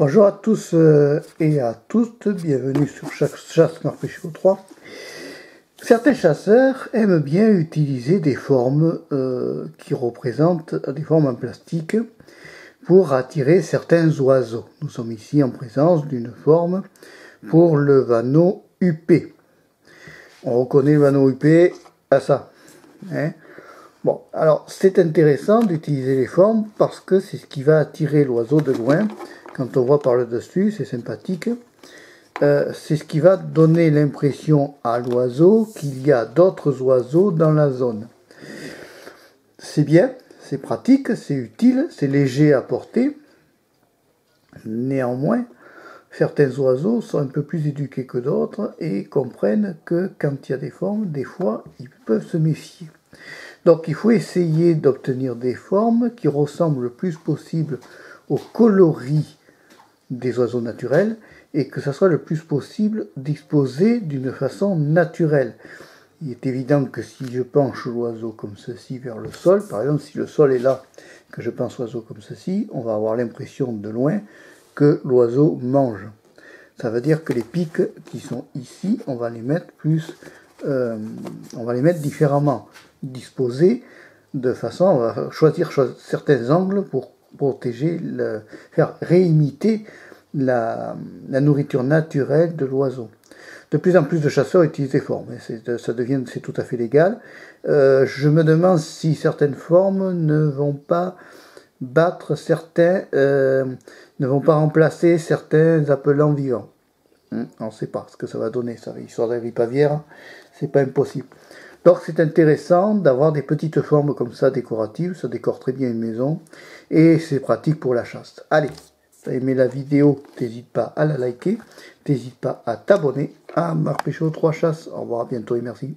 Bonjour à tous et à toutes, bienvenue sur Chasse Marpécho 3. Certains chasseurs aiment bien utiliser des formes qui représentent des formes en plastique pour attirer certains oiseaux. Nous sommes ici en présence d'une forme pour le vanneau huppé. On reconnaît le vanneau huppé à ça. Bon, alors c'est intéressant d'utiliser les formes parce que c'est ce qui va attirer l'oiseau de loin. Quand on voit par le dessus, c'est sympathique. C'est ce qui va donner l'impression à l'oiseau qu'il y a d'autres oiseaux dans la zone. C'est bien, c'est pratique, c'est utile, c'est léger à porter. Néanmoins, certains oiseaux sont un peu plus éduqués que d'autres et comprennent que quand il y a des formes, des fois, ils peuvent se méfier. Donc il faut essayer d'obtenir des formes qui ressemblent le plus possible au coloris des oiseaux naturels et que ça soit le plus possible disposé d'une façon naturelle. Il est évident que si je penche l'oiseau comme ceci vers le sol, par exemple si le sol est là, que je penche l'oiseau comme ceci, on va avoir l'impression de loin que l'oiseau mange. Ça veut dire que les pics qui sont ici, on va les mettre différemment, disposés de façon, on va choisir certains angles pour protéger, faire réimiter la nourriture naturelle de l'oiseau. De plus en plus de chasseurs utilisent des formes, c'est tout à fait légal. Je me demande si certaines formes ne vont pas battre certains, ne vont pas remplacer certains appelants vivants. On ne sait pas ce que ça va donner, ça, histoire de la grippe aviaire, c'est pas impossible. Donc c'est intéressant d'avoir des petites formes comme ça décoratives, ça décore très bien une maison, et c'est pratique pour la chasse. Allez, si tu as aimé la vidéo, n'hésite pas à la liker, n'hésite pas à t'abonner à Marpécho 3 Chasse. Au revoir, à bientôt et merci.